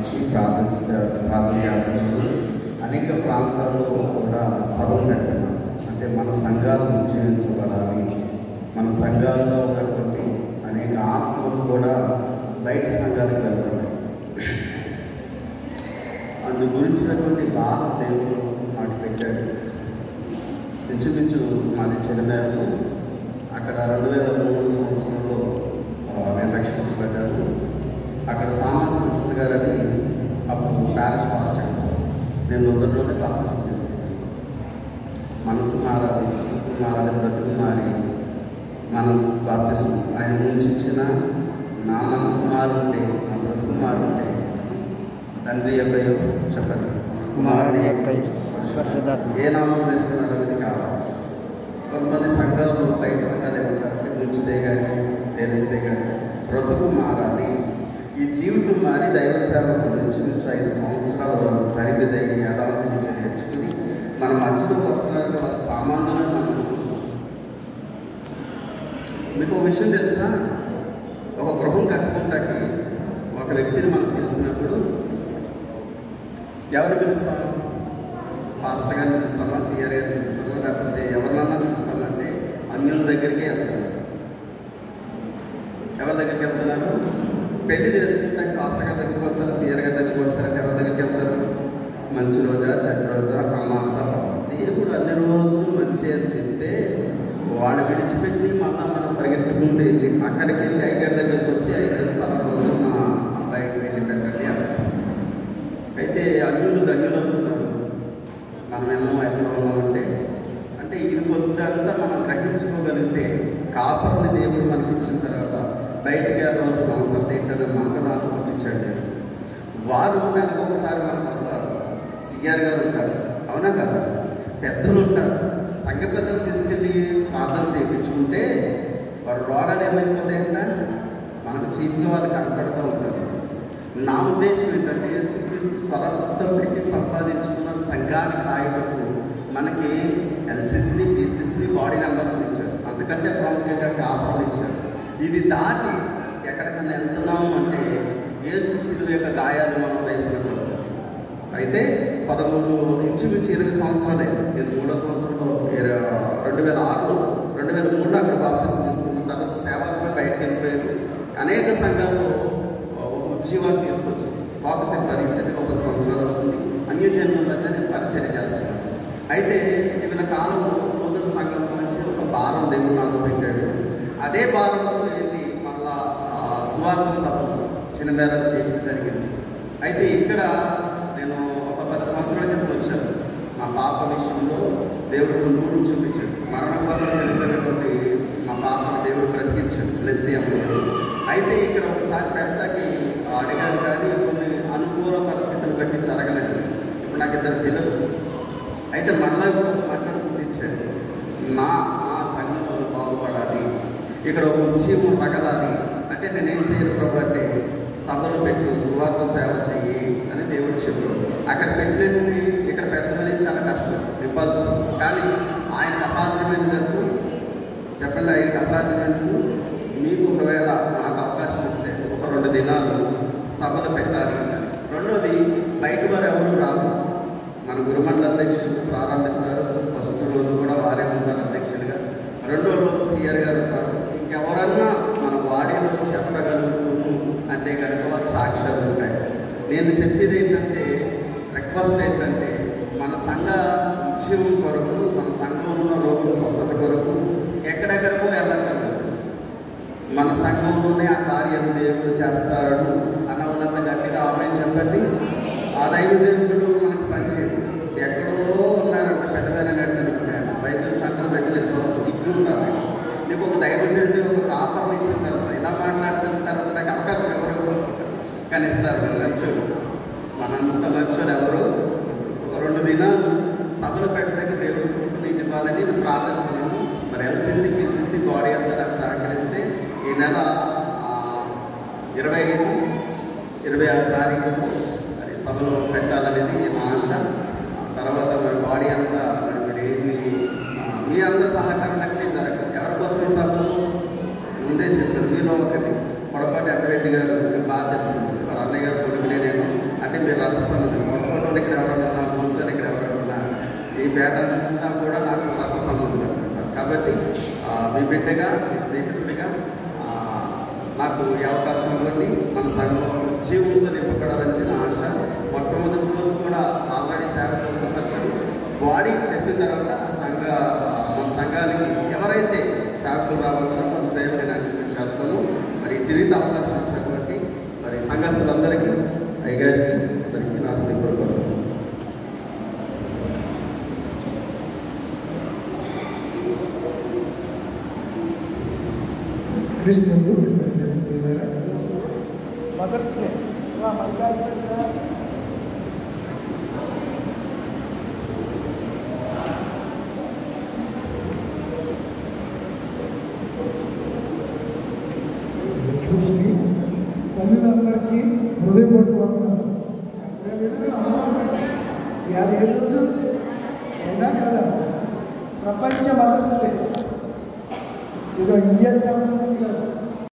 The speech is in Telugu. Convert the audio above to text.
ఇచ్చి ప్రార్థన చేస్తున్నారు. అనేక ప్రాంతాల్లో కూడా సభలు పెడుతున్నాం. అంటే మన సంఘాలు ఉజ్జీవించబడాలి, మన సంఘాల్లో ఉన్నటువంటి అనేక ఆత్మలు కూడా బయట సంఘాలకు వెళ్తున్నాయి. అందు గురించినటువంటి బాధ దేవుడు నాకు పెట్టాడు. ఇంచుమించు మాది చిన్నమేరకు. అక్కడ 2003 సంవత్సరంలో నేను రక్షించబడ్డాను. అక్కడ థామస్ విల్సన్ గారని అప్పుడు ప్యారిష్ పాస్టర్, నేను మొదట్లోనే బాప్టిజం తీసుకున్నాను. మనసు మారాలి, జీవితం మారాలి, బ్రతుకు మారి మనం బాప్టిజం ఆయన ముంచిన నా మనసు మారుంటే, నా బ్రతుకు మారుంటే తండ్రి యొక్క చెప్పండి కుమారుని యొక్క ఏ నామం వేస్తున్నారు అనేది కావాలి. కొంతమంది సంఘాలు బయట సంఘాలు ఏమంటారంటే ముంచితే కానీ తెలిస్తే కానీ బ్రతుకు మారాలి. ఈ జీవితం మారి దైవ సేవకు నుంచి 5 సంవత్సరాల వరకు తరిమిదై వేదాంత నుంచి నేర్చుకుని మన మధ్యలోకి వస్తున్నారంటే వాళ్ళ సామాన్యులను మనం. మీకు ఒక విషయం తెలుసా? ఒక గృహం కట్టుకుంటాకి ఒక వ్యక్తిని మనం పిలిచినప్పుడు ఎవరు పిలుస్తాము? పాస్టర్ గారిని పిలుస్తామా, సిఆర్ గారిని పిలుస్తామా, లేకపోతే ఎవరినన్నా పిలుస్తామంటే అన్యుల దగ్గరికే వెళ్తున్నారు. ఎవరి దగ్గరికి వెళ్తున్నారు? పెళ్లి చేసుకుంటే పాస్టర్ గారి దగ్గరికి వస్తారు, సిఆర్ గారి దగ్గరికి వస్తారంటే ఎవరి దగ్గరికి వెళ్తారు? మంచి రోజా, చెడ్డ రోజా, అమాస, దేవుడు అన్ని రోజులు మంచి అని చెప్తే వాళ్ళు విడిచిపెట్టి మళ్ళీ మనం పరిగెట్టుకుంటూ వెళ్ళి అక్కడికి వెళ్ళి అయ్యగారి దగ్గరికి వచ్చి అయ్యగారు 10 రోజులు మా అబ్బాయికి వెళ్ళి పెట్టండి అన్నారు. అయితే అన్యులు ధన్యులు అవుతున్నారు. మనమేమో ఎక్కడ ఉన్నామంటే అంటే ఇది కొద్దంతా మనం గ్రహించుకోగలిగితే కాపర్ని దేవుడు మనకి ఇచ్చిన తర్వాత బయటికి వెళ్ళవలసిన అవసరం ఏంటనే మంగళాలు పుట్టించండి. వారు నెలకు ఒకసారి మనకు వస్తారు. సిఆర్ గారు ఉంటారు, అవునా కదా? పెద్దలు ఉంటారు. సంఘ పెద్దలు తీసుకెళ్ళి ప్రార్థన చేయించుకుంటే వారు రోగాలు ఏమైపోతాయంట మనకు చీప్గా వాళ్ళు కనపడుతూ ఉంటారు. నా ఉద్దేశం ఏంటంటే యేసుక్రీస్తు స్వరక్తం పెట్టి సంపాదించుకున్న సంఘాన్ని కాయటప్పుడు మనకి ఎల్సిసిని, బీసీసీని, బాడీ నెంబర్స్ని ఇచ్చారు. అంతకంటే ప్రాముఖ్యంగా కాపర్లు ఇచ్చారు. ఇది దాటి ఎక్కడికైనా వెళ్తున్నాము అంటే యేసు శిలువ యొక్క గాయాలు మనం రేపు. అయితే 13 20 సంవత్సరాలే. నేను 3వ సంవత్సరంలో 2006లో 2003లో అక్కడ బాప్తిసం తీసుకున్న తర్వాత సేవకులు బయటకు వెళ్ళిపోయారు. అనేక సంఘాల్లో ఉద్యోగాలు తీసుకొచ్చి పాత రీసెంట్గా 10 సంవత్సరాలు అవుతుంది. అన్యజన్మ మధ్య నేను పరిచయం చేస్తున్నాను. అయితే ఇటీవల కాలంలో నూతన సంఘం గురించి ఒక భారం దేవుడు నాకు పెట్టాడు. అదే భారంలో వెళ్ళి మళ్ళా సువార్త సభలు చిన్నమేరకు చేయడం జరిగింది. అయితే ఇక్కడ నేను ఒక 10 సంవత్సరాల క్రితం వచ్చాను. మా పాప విషయంలో దేవుడు నూరు చూపించాడు. మరణపాలను వెళ్ళిపోయినటువంటి మా పాపను దేవుడు బ్రతికించాడు. బ్లెస్సీ అమ్మాయి. అయితే ఇక్కడ ఒకసారి పెడతాకి అడిగాను, కానీ కొన్ని అనుకూల పరిస్థితులు బట్టి జరగలేదు. ఇప్పుడు నాకు 2 పిల్లలు. అయితే మళ్ళీ కూడా మట్టను పుట్టించాడు. నా సంఘం వాళ్ళు బాగుపడాలి, ఇక్కడ ఒక ఉద్యమం రగలాలి అంటే నేనేం చేయను ప్రభు అంటే సభలు పెట్టు, సువార్త సేవ చెయ్యి అని దేవుడు చెప్పాడు. అక్కడ పెట్టినట్టు ఇక్కడ పెడతామనేది చాలా కష్టం, ఇంపాసిబుల్. కానీ ఆయనకు అసాధ్యమైనట్టు చెప్పండి, ఆయనకు అసాధ్యమైనట్టు మీకు ఒకవేళ నాకు అవకాశం ఇస్తే ఒక 2 దినాలు సభలు పెట్టాలి. రెండోది బయట వారు ఎవరు రాదు. మన గురుమండల అధ్యక్షులు ప్రారంభిస్తారు. ఫస్ట్ రోజు కూడా వారే ఉంటారు అధ్యక్షుడిగా. 2వ రోజు సిఆర్ గారు ఉంటారు. ఇంకెవరన్నా మన బాడీలో చెప్పగలుగుతాము అంటే కనుక వారు సాక్ష్యాలు ఉంటాయి. నేను చెప్పేది ఏంటంటే, రిక్వెస్ట్ ఏంటంటే, మన సంఘ ఉద్యమం కొరకు, మన సంఘంలో రోగుల స్వస్థత కొరకు ఎక్కడెక్కడికో వెళ్ళగలరు. మన సంఘంలోనే ఆ కార్యాలు దేవుడు చేస్తాడు అన్న ఉన్నత గట్టిగా ఆమె చెప్పండి. ఆ దైవజనుడు మనకు పనిచేయడు. ఎక్కడో ఉన్నారంట పెద్దదైన బైబిల్ చట్టం పెట్టి వెళ్ళిపోవాలి. సిగ్గు ఉండాలి. నీకు ఒక దైవజనుడు ఒక కాపర్ని ఇచ్చిన తర్వాత ఇలా మాట్లాడుతున్న తర్వాత నాకు అవకాశం ఎవరు అనుకుంటారు, కానీ ఇస్తారు. మంచోరు, మనంత మంచోరు ఎవరు. ఒక 2 దినాలు సభలు పెట్టడానికి దేవుడు కృపని ఇవ్వాలని నేను ప్రార్థిస్తున్నాను. మరి ఎల్సిసి, పిసిసి బాడీ అంతా నాకు సహకరిస్తే ఈ నెల 25, 26 తారీఖు మరి సభలో పెట్టాలనేది నా ఆశ. తర్వాత మరి బాడీ అంతా మరి మీరు ఏమి మీ అందరూ సహకారం అక్కడే జరగదు. ఎవరికోసం ఈ సభలు ముందే చెప్పారు. మీలో ఒకటి పొడపాటి అడ్వైట్ గారు మీకు బాగా తెలిసింది. వారు అన్నయ్య గారు కొడుకునే నేను ఏటంతా కూడా నాకు రథ సముద్రం. కాబట్టి మీ బిడ్డగా, మీ స్నేహితుడిగా నాకు ఈ అవకాశం ఇవ్వండి. మన సంఘం జీవంతో నింపబడాలనేది నా ఆశ. మొట్టమొదటి రోజు కూడా ఆల్రెడీ సేవకు సిద్ధపరచడం, బాడీ చెప్పిన తర్వాత మన సంఘానికి ఎవరైతే సేవకులు రావాలన్నా మన పేరు నేను అనౌన్స్మెంట్ చేస్తాను. మరి టీవీతో అవకాశం ఇచ్చినటువంటి మరి సంఘస్థులందరికీ, అయ్యగారికి అందరికీ నా హృదయపూర్వక క్రీస్తునందు మదర్స్ డే చూసి తల్లులందరికీ హృదయపూర్వకనాలు చెప్పలేదు. ఇవాళ ఏ రోజు అయినా కదా ప్రపంచ మదర్స్ డే. ఇదో ఇండియాకి సంబంధించింది కదా.